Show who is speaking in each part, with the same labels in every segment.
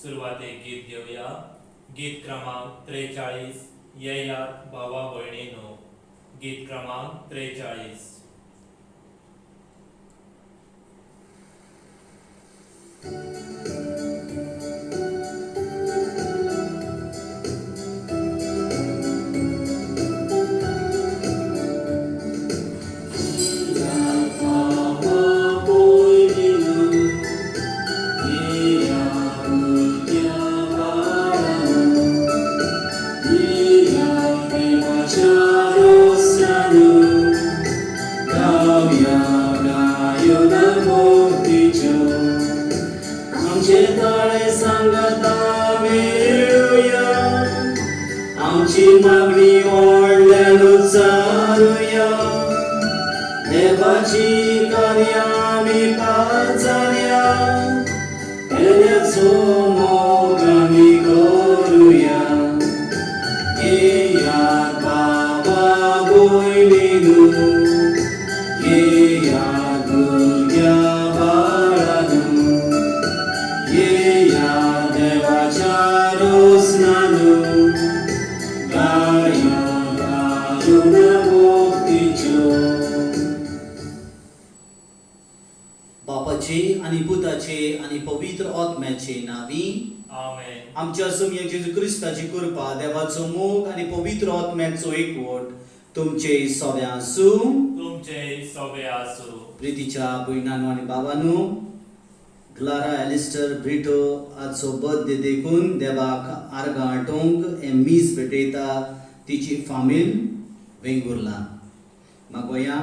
Speaker 1: सुरुवातेक गीत घेऊया. गीत क्रमांक 43 येयात भावा भयणीनो. गीत क्रमांक 43.
Speaker 2: आमची मागणी व्हडल्यान उच्चारुया. देवाची कार्या आमी पाचारया. येद्याचो मोग आमी करुया. येयात बाबा भयणीनो. येयात भुरग्या बाळांनो. येयात देवाच्या रोसनानो. बापाचे आणि पुताचे आणि पवित्र आत्म्याचे नावी.
Speaker 1: आमेन.
Speaker 2: आमच्या सोम्य जेजू क्रिस्ताची कृपा, देवाचो मोग आणि पवित्र आत्म्याचो एकवट तुमचे सगळ्या आसूं.
Speaker 1: तुमचे सगळे आसूं.
Speaker 2: प्रितीच्या भयणांनो आणि बाबांनो, ग्लारा एलिस्टर ब्रिटो आजचो बर्थडे देखून देवाक आर्गां हाडूंक हें मीस भेटयता तिची फामील वेंगुर्ला. मागोया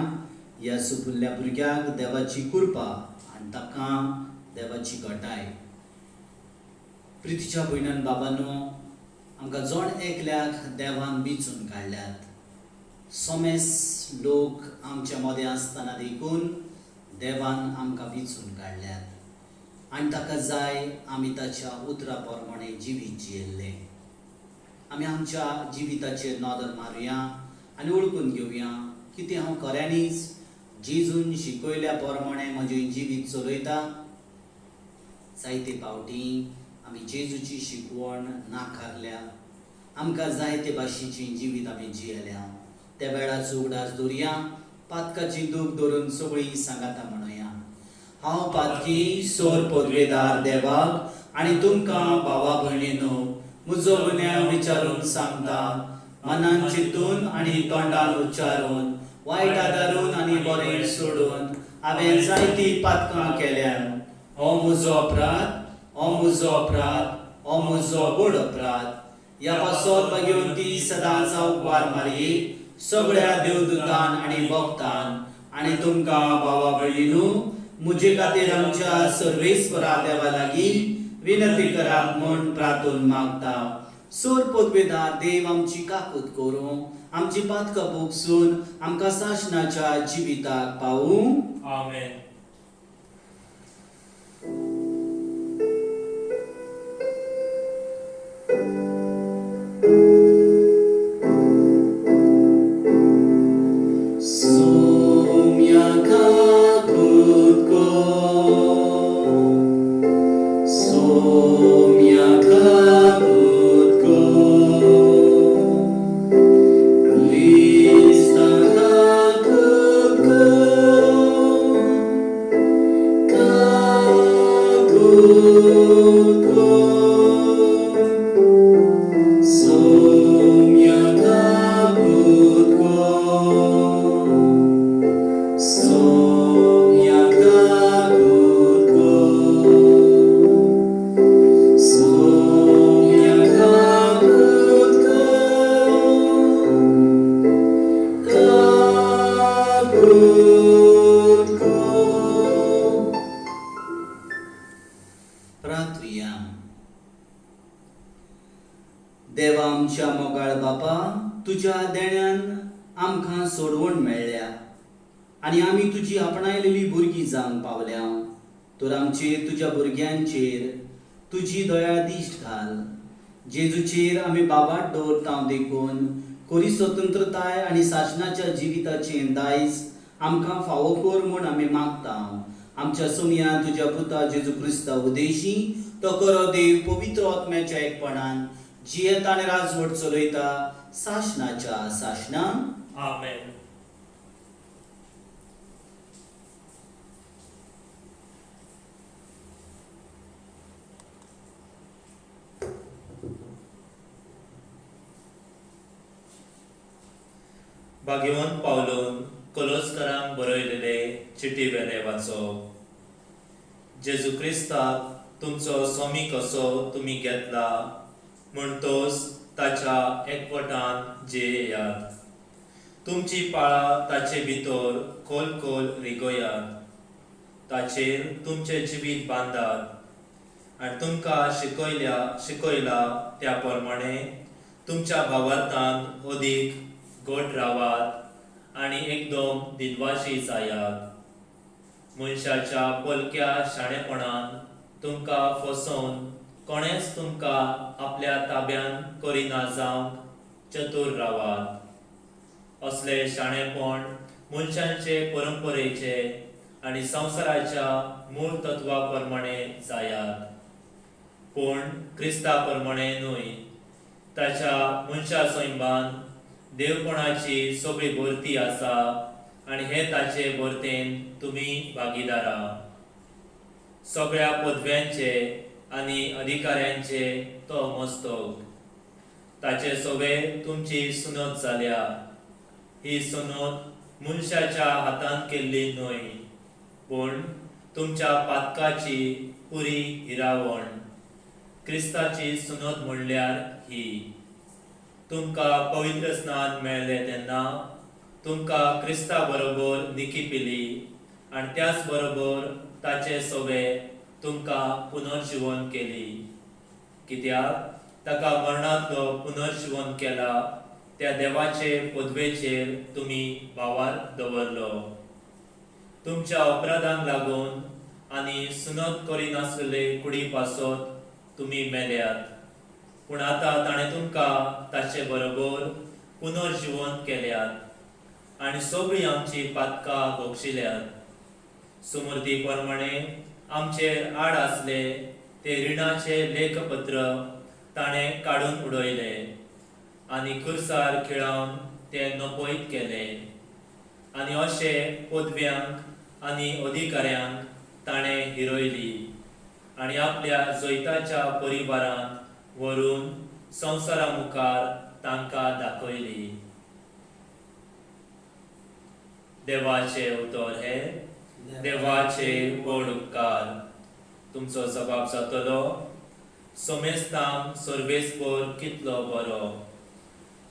Speaker 2: ह्या सुपुल्ल्या भुरग्याक देवाची कृपा आनी ताका देवाची घटाय. प्रितीच्या भयणान बाबांनो, आमकां जोड एकल्याक देवान बिचून काडल्यात. सोमेस लोक आमच्या मदें आसतना देखून देवान आमकां बिचून काडल्यात आनी ताका जाय आमी ताच्या उतरा प्रमाणे जिवीत जियेल्ले. आमी आमच्या जिविताचेर नदर मारुया आनी ओळखून घेवया की तें हांव खऱ्यांनीच जेजून शिकयल्या प्रमाणे म्हजें जिवीत चलयता. जायते फावटी आमी जेजूची शिकवण नाकारल्या. आमकां जाय ते भाशेचें जिवीत आमी जियेल्या. त्या वेळाचो उगडास दवरया. पातकाची दूख धरून सगळीं सांगाता म्हणया. हांव पातकी सोर पदवेदार देवाक आनी तुमकां भावा भयणीनो म्हजो गुन्यांव विचारून सांगता. मनान चिंतून आनी तोंडान उच्चारून, वायट आदारून आनी बरें सोडून हांवें जायती पातकां केल्यात. हो म्हजो अपराध, हो म्हजो अपराध, हो म्हजो व्हड अपराध. ह्या पासत घेवन ती सदांच वार मारी सगळ्या देवदूतान आनी भक्तान आनी तुमकां भावा भयणीनो म्हजे खातीर आमच्या सर्वेस्परा देवा लागीं विनंती करात म्हूण प्रार्थून मागता. सोर पदवेदार देव आमची काकूत करूं, आमची पातकां भोगसून आमकां साशनाच्या जिविताक पावूं.
Speaker 1: आमेन.
Speaker 2: देवा आमच्या मोगाळ बापा, तुज्या देण्यान आमकां सोडवण मेळ्ळ्या आनी आमी तुजी आपणायलेली भुरगीं जावंक पावल्या. तर आमचेर तुज्या भुरग्यांचेर तुजी दया दिश्ट घाल. जेजूचेर आमी बाबाट दवरता देखून खरी स्वतंत्रताय आनी शासनाच्या जिविताचें दायज आमकां फावो कर म्हूण आमी मागता. आमच्या सोमया तुज्या पुता जेजू क्रिस्ता उदेशी तो करो देव पवित्र आत्म्याच्या एकपणान जियेत आनी राजवट चलयता शासनाच्या शासनान.
Speaker 1: आमेन. भाग्यवंत पावलोन कोलोस्करांक बरयलेले चिटी वेले वाचप. जेजू क्रिस्ताक तुमचो सोमी कसो तुमी घेतला म्हूण तोच ताच्या एकवटान जेयात. तुमची पाळा ताचे भितर खोल खोल रिगोयात. ताचेर तुमचे जिवीत बांदात आनी तुमकां शिकयला त्या प्रमाणे तुमच्या भावार्थान अदीक गोड रावात आनी एकदम दिनवाशी जायात. मनशाच्या पलक्या शाणेपणान तुमकां फसोवन कोणेच तुमकां आपल्या ताब्यान करिना जावंक चतूर रावात. असले शाणेपण मनशांचे परंपरेचे आनी संवसाराच्या मूळ तत्वा प्रमाणे जायात, पूण क्रिस्ता प्रमाणे न्हय. ताच्या मनशा सैमान देवपणाची सगळी भरती आसा आनी हे ताचे भरतेन तुमी भागीदारा. सगळ्या पदव्यांचे आनी अधिकाऱ्यांचे तो मस्तक. ताचे सगळे तुमची सुनत जाल्या. ही सुनत मनशाच्या हातान केल्ली न्हय, पूण तुमच्या पातकाची पुरी हिरावण. क्रिस्ताची सुनत म्हणल्यार ही. तुमकां पवित्र स्नान मेळ्ळें तेन्ना तुमकां क्रिस्ता बरोबर निकी पिली आनी त्याच बरोबर ताचे सगळे तुमकां पुनर्जीवन केली. कित्याक ताका मरणांतलो पुनर्जीवन केला त्या देवाचे पदवेचेर तुमी भावार दवरलो. तुमच्या अपराधांक लागून आनी सुनत करिनासलेले कुडी पासत तुमी मेल्यात, पूण आतां ताणें तुमकां ताचे बरोबर पुनर्जीवन केल्यात आनी सगळीं आमची पातकां बक्षिल्यांत. सुमृती प्रमाणे आमचेर आड आसले ते रिणाचे लेखपत्र ताणें काडून उडयले आनी खुर्सार खिळावन ते नपयत केले. आनी अशे पदव्यांक आनी अधिकाऱ्यांक ताणें हिरयली आनी आपल्या जैताच्या परिवारांत व्हरून संवसारा मुखार तांकां दाखयली. देवाचे उतर हे. देवाचे व्हड उपकार. तुमचो जबाब जातलो, सोमेस्तां सर्वेस्पर कितलो बरो.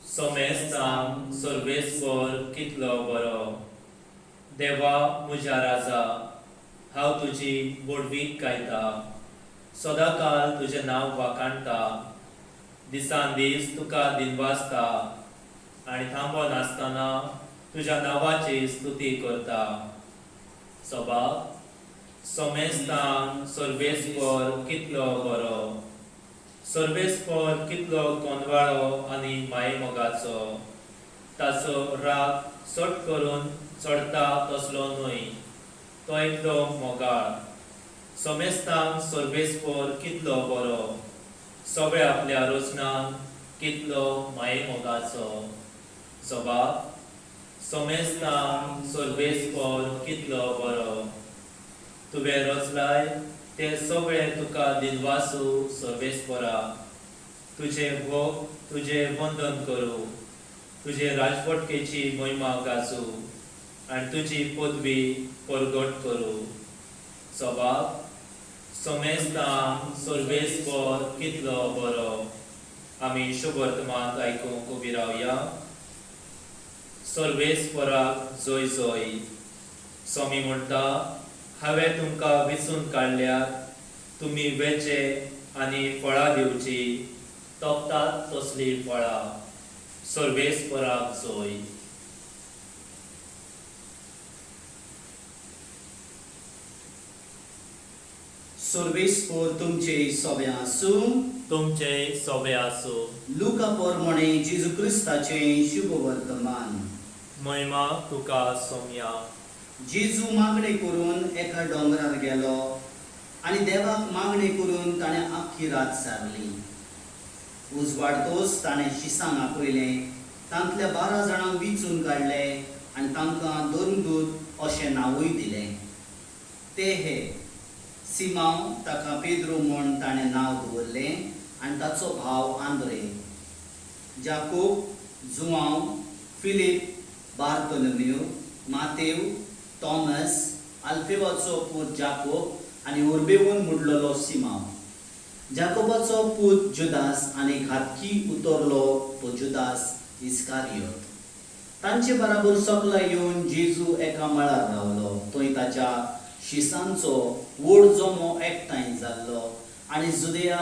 Speaker 1: सोमेस्तां सर्वेस्पर कितलो बरो. देवा म्हज्या राजा, हांव तुजी बोडवीक गायता. सदांकाळ तुजें नांव वाखाणटा. दिसान दीस तुका दिनवासता आनी थांबोन आसतना तुज्या नांवाची स्तुती करता. सबाब, सोमेस्तां सर्वेस्पर कितलो बरो. सर्वेस्पर कितलो कोंदवाळो आनी मायेमोगाचो. ताचो राग सट करून चडटा तसलो न्हय, तो एकदम मोगाळ. सोमेस्तां सर्वेस्पर कितलो बरो. सगळ्या आपल्या रोचनान कितलो मायेमोगाचो. सबाब, सोमेस्तां सर्वेस्पर कितलो बरो. तुवें रचलाय ते सगळे तुका दिनवासू सर्वेस्परा. तुझे वंदन करूं. तुजे राजवटकेची महिमा गाजू आनी तुजी पदवी परगट करूं. सबाब, सोमेस्तां सर्वेस्पर कितलो बरो. आमी शुभ वर्तमान आयकूंक उबी रावया. सर्वेस्पराक जय जय. स्वामी म्हणटा, हांवें तुमकां विचून काडल्यात. तुमी वेचे आनी फळां दिवची, तोपतात तसली फळां. सर्वेस्पराक जय.
Speaker 2: सर्वेस्पर तुमचे सोबे आसूं.
Speaker 1: तुमचे सोबे आसूं.
Speaker 2: लुका प्रमाणे जेजू क्रिस्ताचे शुभ वर्तमान.
Speaker 1: महिमा तुका सोम्या.
Speaker 2: जेजू मागणे करून एका डोंगरार गेलो आनी देवाक मागणी करून ताणें आख्खी रात सारली. उजवाडतोच ताणें शिसांक आपयलें, तांतल्या 12 जाणांक विचून काडले आनी तांकां धर्मदूत अशें नांवूय दिलें. ते हे सिमांव, ताका पेद्रो म्हूण ताणें नांव दवरलें, आनी ताचो भाव आंद्रे, जाकोब, जुआंव, फिलीप, बार्थोलोमेव, मातेव, थॉमस, आल्फेवाचो पूत जाकोब आनी उर्बेवून मुडलेलो सिमांव, जाकोबाचो पूत जुदास आनी घातकी उतरलो तो जुदास इस्कारियोत. तांचे बराबर सगळा येवन जेजू एका मळार रावलो. थंय ताच्या शिसांचो व्हड जमो एकठांय जाल्लो आनी जुदेया,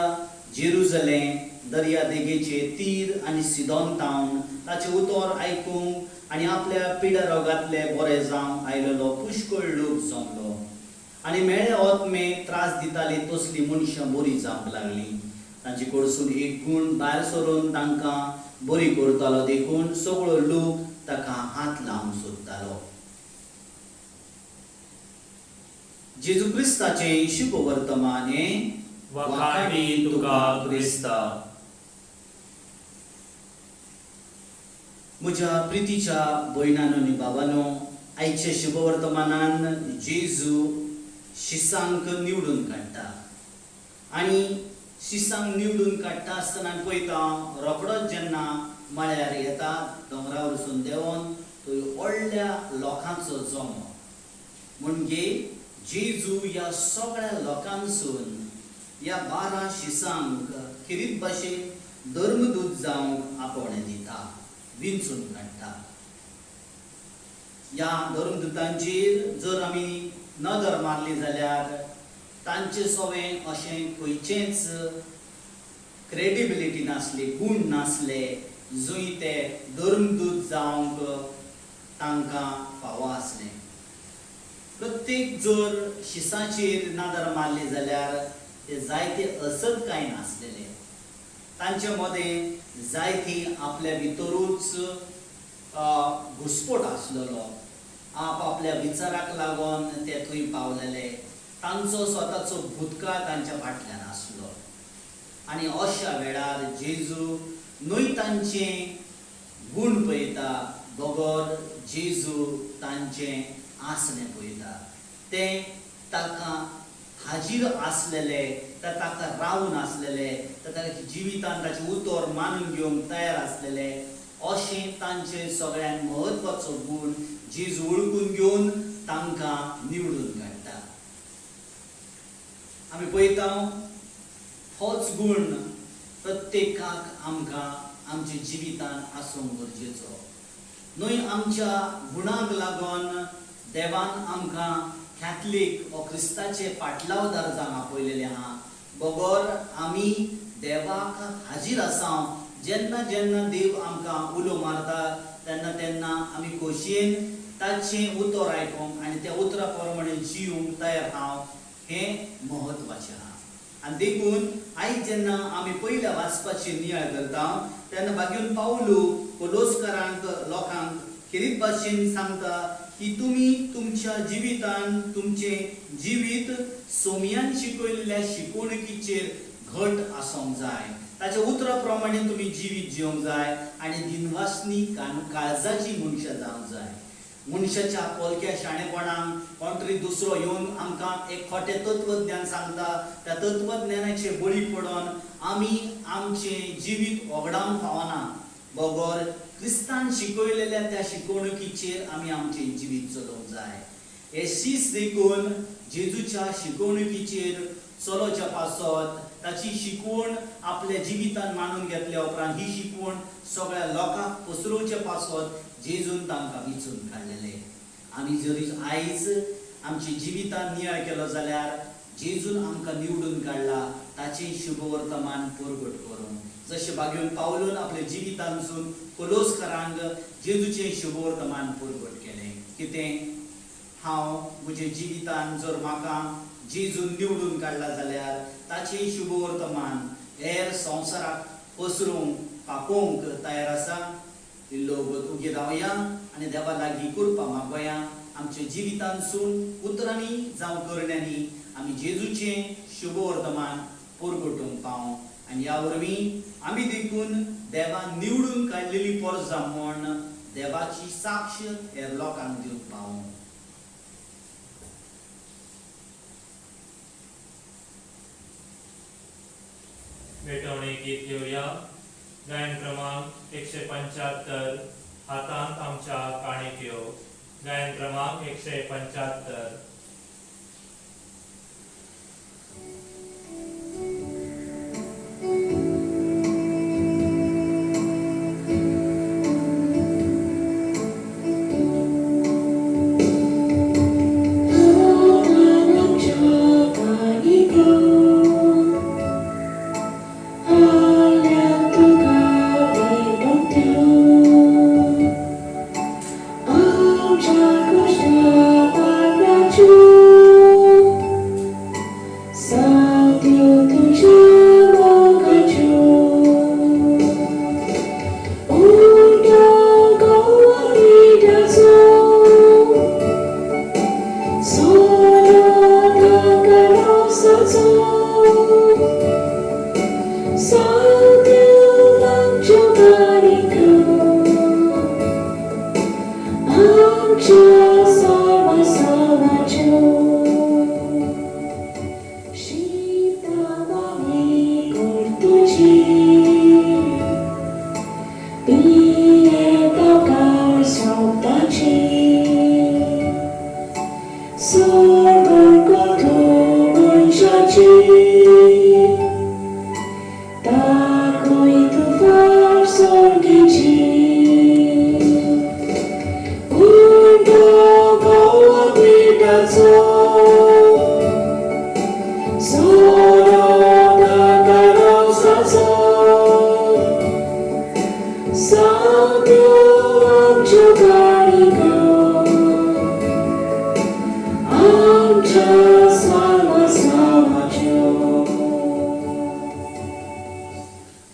Speaker 2: जेरुसलेम, दर्या देगेचे तीर आनी सिदोन टावन ताचे उतर आयकूंक आनी आपल्या पिड्या रोगांतले बरे जावंक आयलेलो पुष्कळ लोक जमलो. आनी मेळे ओतमे त्रास दिताली तसली मनशां बरी जावंक लागली. तांचे कडसून एक गूण भायर सरून तांकां बरी करतालो देखून सगळो लोक ताका हात लावंक सोदतालो. जेजू क्रिस्ताचें शुभ वर्तमान हें
Speaker 1: वखाणी तुका क्रिस्ता.
Speaker 2: म्हज्या प्रितीच्या भयणांनो आनी भावांनो, आयच्या शुभ वर्तमानान जेजू शिसांक निवडून काडटा. आनी शिसांक निवडून काडटा आसतना पळयता रोखडोच जेन्ना मळ्यार येता, दोंगरा वरसून देंवन थंय व्हडल्या लोकांचो जमो. म्हणजे जेजू ह्या सगळ्या लोकांसून ह्या 12 शिसांक खिरीत भाशेन धर्मदूत जावंक आपणे दिता, विंचून काडटा. ह्या धर्मदुतांचेर जर आमी नदर मारली जाल्यार तांचे सवें अशें खंयचेंच क्रेडिबिलिटी नासली, गूण नासले जंय ते धर्मदूत जावंक तांकां फावो आसलें. प्रत्येक जर शिसांचेर नदर मारली जाल्यार ते जायते असत कांय नासलेले. तांचे मदें जायती आपल्या भितरूच घुसपट आसलेलो. आपल्या विचाराक लागून ते थंय पावलेले. तांचो स्वताचो भूतकाळ तांच्या फाटल्यान आसलो. आनी अशा वेळार जेजू न्हय तांचें गूण पळयता, बगर जेजू तांचें आसणें पळयता. ते ताका हाजीर आसलेले, ते ताका रावून आसलेले, ते ताच्या जिवितान ताचें उतर मानून घेवंक तयार आसलेले. अशें तांचें सगळ्यांत म्हत्वाचो गूण जेजू वळखून घेवन तांकां निवडून काडटा. आमी पळयता होच गूण प्रत्येकाक आमकां आमच्या जिवितान आसूंक गरजेचो. न्हय आमच्या गुणांक लागून देवान आमकां कॅथलीक वा क्रिस्ताचे पाटलावदार जावंक आपयलेले आहा, बगर आमी देवाक हाजीर आसांव. जेन्ना जेन्ना देव आमकां उलो मारता तेन्ना तेन्ना आमी खोशयेन ताचें उतर आयकूंक आनी त्या उतरा प्रमाणे जिवंक तयार हांव हें म्हत्वाचें आहा. आनी देखून आयज जेन्ना आमी पयल्या वाचपाची नियाळ करता तेन्ना भाग्यून पावलू कोलोसकारांक लोकांक खिरीत भाशेन सांगता की तुमी तुमच्या जिवितान तुमचें जिवीत सोमयान शिकयल्ल्या शिकवणुकीचेर घट आसूंक जाय. ताच्या उतरा प्रमाणे तुमी जिवीत जिवंक जाय आनी दिनवासनी काळजाची मनशां जावंक जाय. मनशाच्या पोलक्या शाणेपणांक कोण तरी दुसरो येवन आमकां एक खोटें तत्वज्ञान सांगता, त्या तत्वज्ञानाचे बळी पडोन आमी आमचें जिवीत वगडावंक फावना. बगर क्रिस्तान शिकयलेल्या त्या शिकवणुकीचेर आमी आमचें जिवीत चलोवंक जाय. हे शीस देखून जेजूच्या शिकवणुकीचेर चलोवच्या पासत ताची शिकवण आपल्या जिवितान मानून घेतल्या उपरांत ही शिकवण सगळ्या लोकांक पसरोवचे पासत जेजून तांकां विचून काडलेले. आमी जरी आयज आमच्या जिवितान नियाळ केलो जाल्यार जेजून आमकां निवडून काडला ताचें शुभ वर्तमान परगट करूंक. जशें भाग्यून पावलून आपल्या जिवितांसून कोलोसकारांक जेजूचें शुभ वर्तमान परगट केलें. कितें हांव म्हज्या जिवितान जर म्हाका जेजून निवडून काडला जाल्यार ताचें शुभ वर्तमान हेर संवसाराक पसरूंक पापोवंक तयार आसा. इल्लो वगत उगी रावया आनी देवा लागीं कृपा मागोया. आमच्या जिवितांसून उतरांनी जावं करण्यांनी आमी जेजूचें शुभ वर्तमान परगटूंक पावूं आनी ह्या वरवीं आमी देखून देवान निवडून काडलेली पोरसां म्हूण देवाची साक्ष हेर लोकांक दिवंक पावूं.
Speaker 1: भेटवणी गीत घेऊया. गायन क्रमांक 175 हातांत आमच्या काणिक्यो. गायन क्रमांक 175.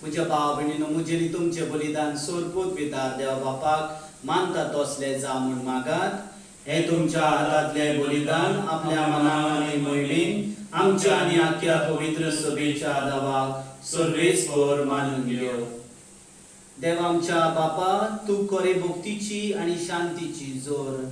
Speaker 1: म्हज्या भाव भयणीनो, मुजेली तुमचे बलिदान सोरपूत भितर देवा बापाक मानता तसले जा म्हूण मागात. हे तुमच्या हातांतले बलिदान आपल्या मनान आनी मोहिमेन आमच्या आनी आख्या पवित्र सभेच्या दावाक सर्वेस्पर मानून घेव. देवा आमच्या बापा, तूं खरे भक्तीची आनी शांतीची जोर.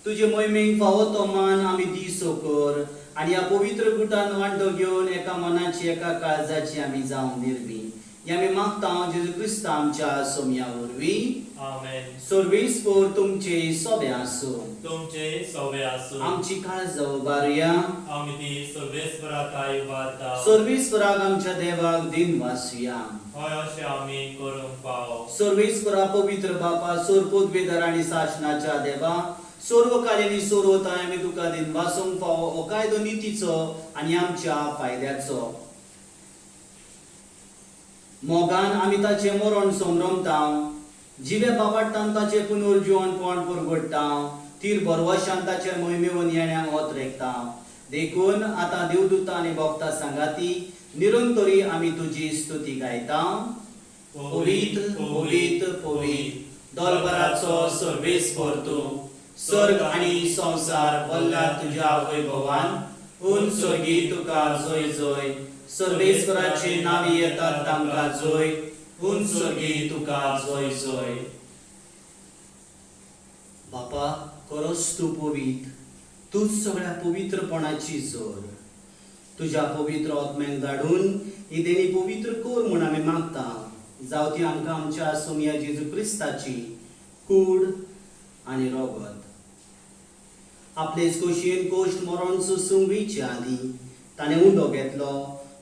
Speaker 1: तुजे मोहिमेक फावो तो मान आमी दिसो कर आनी ह्या पवित्र गुटान वांटो घेवन एका मनाची एका काळजाची आमी जावं निर्मी. हे आमी मागता जेजू क्रिस्त आमच्या सोम्या वरवीं. आमेन.
Speaker 2: सर्वेस्पर तुमचे सोबे आसूं.
Speaker 1: तुमचे सवे आसूं.
Speaker 2: आमची काळज उबारुया.
Speaker 1: आमी ती सर्वेस्पराकाय उबारता.
Speaker 2: सर्वेस्पराक आमच्या देवाक दिन वासुया.
Speaker 1: हय अशें आमी करूंक पाव.
Speaker 2: सर्वेस्परा पवित्र बापा, सोरपोत बेदार आनी शासनाच्या देवा, सर्वकालीनी सर्वताय आमी तुका दिन वासूंक फावो हो कायदो नितीचो आनी आमच्या फायद्याचो. मोगान आमी ताचे मरण संभ्रमतां, जिवे बाबाटान ताचे पुनर्जीवनपण परगट्टां, तीर बरवशान ताचे मोहिमेवन येण्याक वत रेखतां. देखून आतां देवदूतां आनी भक्तां सांगाती निरंतरी आमी तुजी स्तुती गायतां. पवित्र पवित्र पवित्र दरबाराचो सर्वेस्पर तूं. स्वर्ग आनी संसार भल्ला तुज्या वैभवान. उंच स्वर्गी तुका जय जय. सर्वेस्पराचे नावे येतात तांकां जय. उंच स्वर्गी तुका जय जय. बापा, खरोच तूं पवित्र. तूंच सगळ्या पवित्रपणाची जोर. तुज्या पवित्र आत्म्याक धाडून ही देणी पवित्र कर म्हूण आमी मागता. जावं ती आमकां आमच्या सोम्या जेजू क्रिस्ताची कूड आनी रोगत. आपलेच खोशयेन कोश्ट मरण सोंसूंक वयचे आदीं ताणें उंडो घेतलो,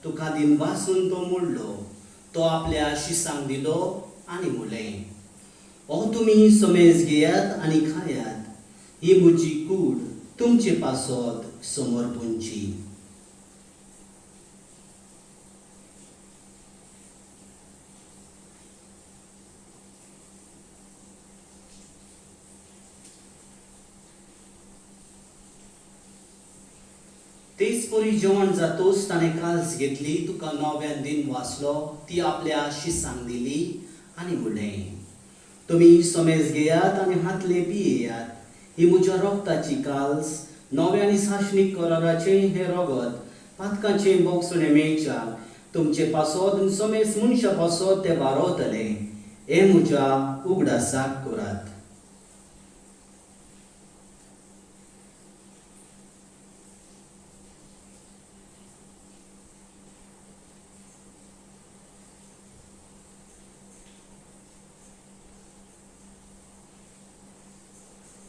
Speaker 2: तुका दिन वासून तो मोडलो. तो आपल्या शिसांक दिलो आनी म्हळें, हो तुमी समेज घेयात आनी खायात. ही म्हजी कूड तुमचे पासत समर्पणची. तेच परी जेवण जातोच ताणें काल्स घेतली, तुका नव्यान दिन वाचलो, ती आपल्या शिसांक दिली आनी म्हळें, तुमी समेज घेयात आनी हातले पियेयात. ही म्हज्या रोगताची काल्स,
Speaker 1: नवे आनी साशणीक कराराचे हे रगत पातकाचे बोगसणे मेळच्याक तुमचे पासोद समेस मनशा पासोद ते वारोतले हे म्हज्या उगडासाक करात.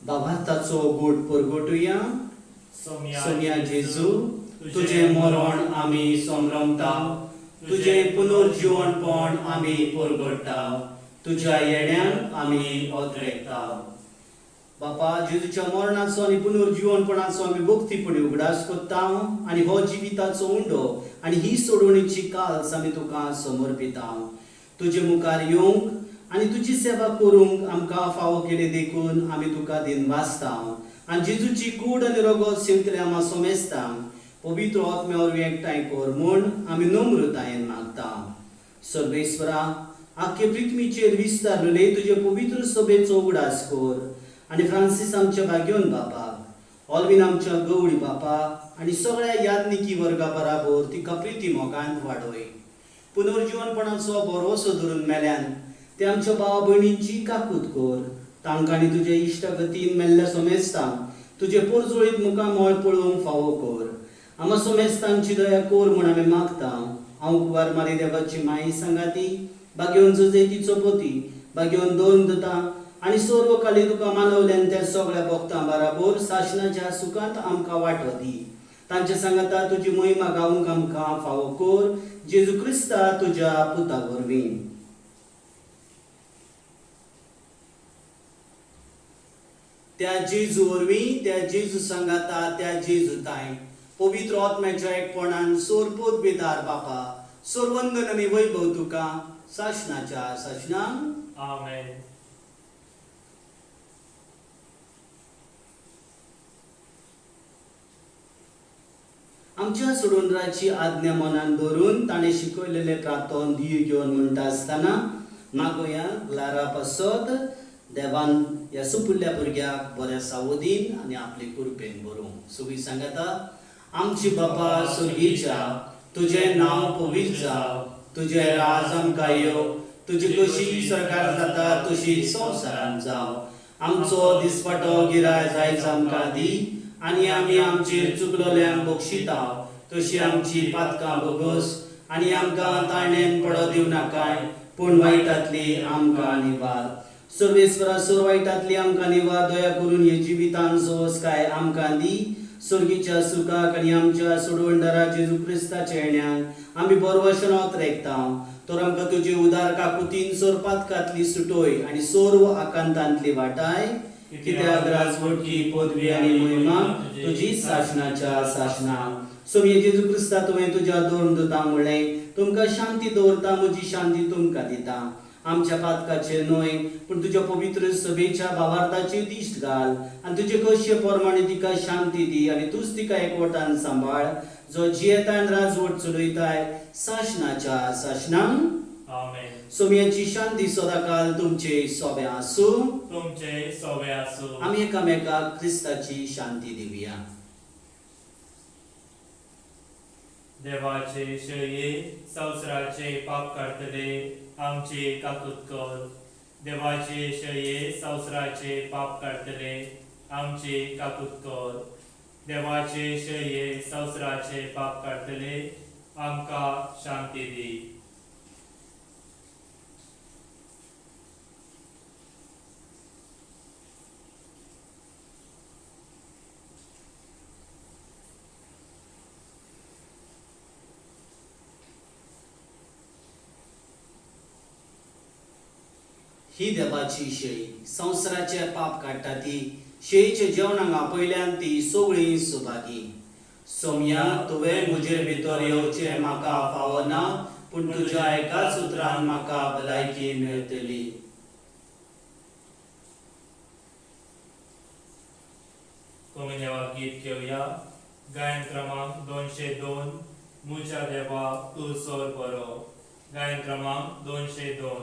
Speaker 1: बाबाताचो गोड परगटुया. सोम्या जेजू, तुझे मरण आमी समरमता, तुझे पुनर्जीवनपण आमी परगटता, तुझ्या येण्यान आमी ओतरेकता. बापा जेजूच्या मरणाचो आनी पुनर्जीवनपणाचो आमी भक्तीपणी उगडास करता आनी हो जिविताचो उंडो आनी ही सोडवणीची काल्स आमी तुका समर्पिता. तुजे मुखार येवंक आनी तुजी सेवा करूंक आमकां फावो केले देखून आमी तुका दिनवासता आनी जेजूची कूड आनी रगत सेवतले आमा सोमेस्ता. पवित्र आत्म्यावर एकठांय कर म्हूण आमी नम्रतायेन मागता. सर्वेश्वरा, आख्खे पृथ्वीचेर विस्तारलेले तुजे पवित्र सभेचो उगडास कर आनी फ्रांसीस आमच्या भाग्योन बापाक, ऑल्वीन आमच्या गवळी बापा आनी सगळ्या याज्ञिकी वर्गा बराबर तिका प्रिती मोगांत वाडय. पुनर्जीवनपणाचो भरवसो धरून मेल्यान ते आमच्या भाव भयणींची काकूत कर. तांकां आनी तुजे इश्टगतीन मेल्ल्या सोमेस्तां तुजे पोरजोळीत मुखामळ पळोवंक फावो कर. आमा सोमेस्तांची दया कर म्हूण आमी मागता. हांव कुवार मारी देवाची माई सांगाती, भाग्योन जोजेतीचो पती, भाग्योन दोन दता आनी सर्व काली तुका मानवल्यान त्या सगळ्या भक्तां बराबर साशणाच्या सुखांत आमकां वांटो दी. तांचे सांगाता तुजी महिमा गावंक आमकां फावो कर. जेजू क्रिस्ता तुज्या पुता वरवीं. त्या जेजू वरवीं, त्या जेजू सांगाता, त्या जेजू ताय पवित्र आत्म्याच्या एकपणान सोरपोत बेदार बापा, सोरवंदन आनी वैभव तुका साशणाच्या साशणांक.
Speaker 3: आमेन.
Speaker 1: आमच्या सोडूनराची आज्ञा मनान धरून ताणें शिकयलेले प्रार्थन धीर घेवन म्हणटा आसतना मागोया ग्लारा पासत देवान ह्या सुपुल्ल्या भुरग्याक बऱ्या सावधीन आनी आपले कृपेन भरूंक. सगळीं सांगाता, आमची बापा स्वर्गीच्या, तुझें नांव पवित्र जाव, तुझें राज आमकां येवं, तुजी कशी सरकार जाता तशी संवसारांत जाव. आमचो दिसपटो गिराय जायज आमकां दी आनी आमी आमचेर चुकलोल्यांक बक्षिता तशी आमची पातकां बगस आनी आमकां ताळणेन पडो दिवं नाकाय, पूण वायटांतली आमकां निवार. सर्वेश्वरा, सर वायटांतली आमकां निवार. दया करून हे जिवितान सोस काय आमकां दी. स्वर्गीच्या सुखाक आनी आमच्या सोडवणदारा जेजू क्रिस्ताच्या येण्याक आमी बरवशेन ओतरेकता. तर आमकां तुजी उदार काकुतीन सोर पातकांतली सुटोय आनी सोर्व आकांतांतली वाटाय. कित्याक राजवटकी पदवी आनी महिमा तुजी साशणाच्या साशणाक. सोम्ये जेजू क्रिस्ता तुवें तुज्या दोन दुतांक म्हणलें, तुमकां शांती दवरता, म्हजी शांती तुमकां दिता. आमच्या पातकाचेर न्हय पूण तुज्या पवित्र सभेच्या भावार्थाचेर दिश्ट घाल आनी तुजे कशे प्रमाणे तिका शांती दी आनी तूच तिका एकवटान सांबाळ, जो जियेतान राजवट चलयताय साशणाच्या साशणांक.
Speaker 3: आमेन.
Speaker 1: सोम्याची शांती सदाकाल तुमचे सोबे आसूं.
Speaker 3: तुमचे सोबे आसूं.
Speaker 1: आमी एकामेकाक क्रिस्ताची शांती दिवया.
Speaker 3: देवाचे शये संवसाराचे पाप काडटले आमची काकूत कर. देवाचे शये संवसाराचे पाप काडटले आमची काकूत कर. देवाचे शये संवसाराचे पाप काडटले आमकां शांती दी.
Speaker 1: ही देवाची शय संवसाराचे पाप काडटा ती शेयेच्या जेवणांक आपयल्यान ती सगळीं सुभागी. सोम्या, तुवें म्हजेर भितर येवचें म्हाका फावो ना, पूण तुज्या एकाच उतरान म्हाका भलायकी मेळटली.
Speaker 3: कोमिनेवा गीत घेवया. गायन क्रमांक 202. मुच्या देवा तूं सोर बरो. गायन क्रमांक 202.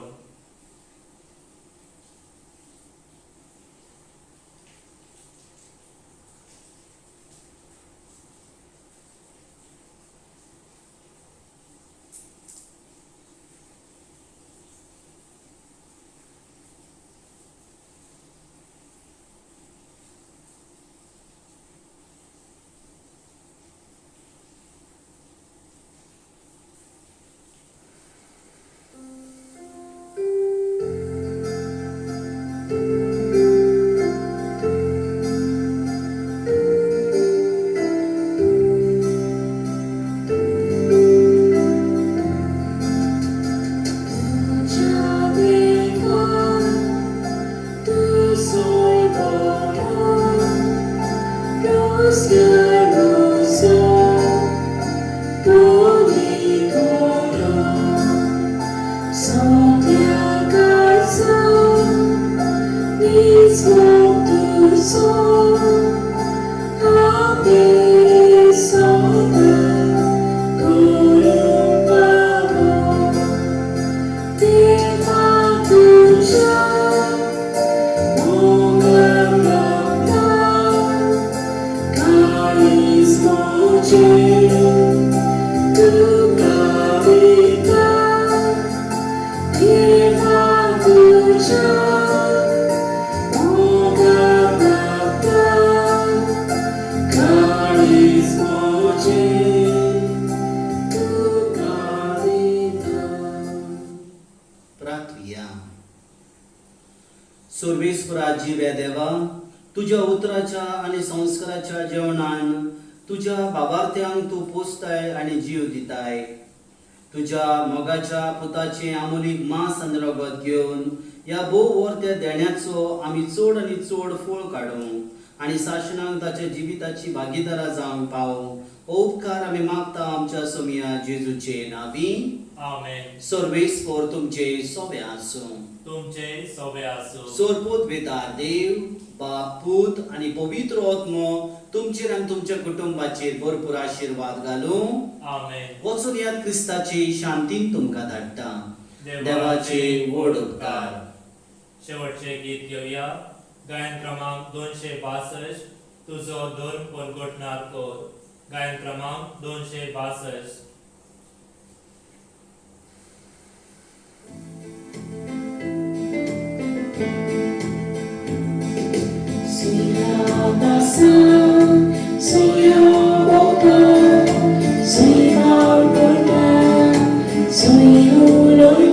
Speaker 1: सर्वेस्परा जिव्या देवा, तुझ्या उतराच्या आणि संस्काराच्या जेवणान तुझ्या बाबार्थ्यांक तू पोसताय आणि जीव दिताय. तुझ्या मोगाच्या पुताचे आमोलीक मांस आनी रगत घेवन ह्या भोव वर्त्या देण्याचो आमी चड आनी चड फळ काडूं आणि शासनाक ताच्या जिविताची भागीदारा जावंक पावूं. हो उपकार आमी मागता आमच्या सोमिया जेजूचे नावी.
Speaker 3: आमेन.
Speaker 1: सर्वेस्पर तुमचे सोबे आसूं.
Speaker 3: तुमचे सोबे आसूं.
Speaker 1: सोरपूत बेतार देव, बाप, पूत आणि पवित्र आत्मो तुमचेर आणि तुमच्या कुटुंबाचेर भरपूर आशीर्वाद घालूं.
Speaker 3: आमेन.
Speaker 1: वचून यात क्रिस्ताची शांतीन तुमकां धाडटा. देवाचे व्हड उपकार.
Speaker 3: शेवटचे गीत घेऊया. गायन क्रमांक 262. तुझो धर्म परगटणार कोर. गायन क्रमांक 262.
Speaker 4: Soy boca, soy barbarna, soy un olor,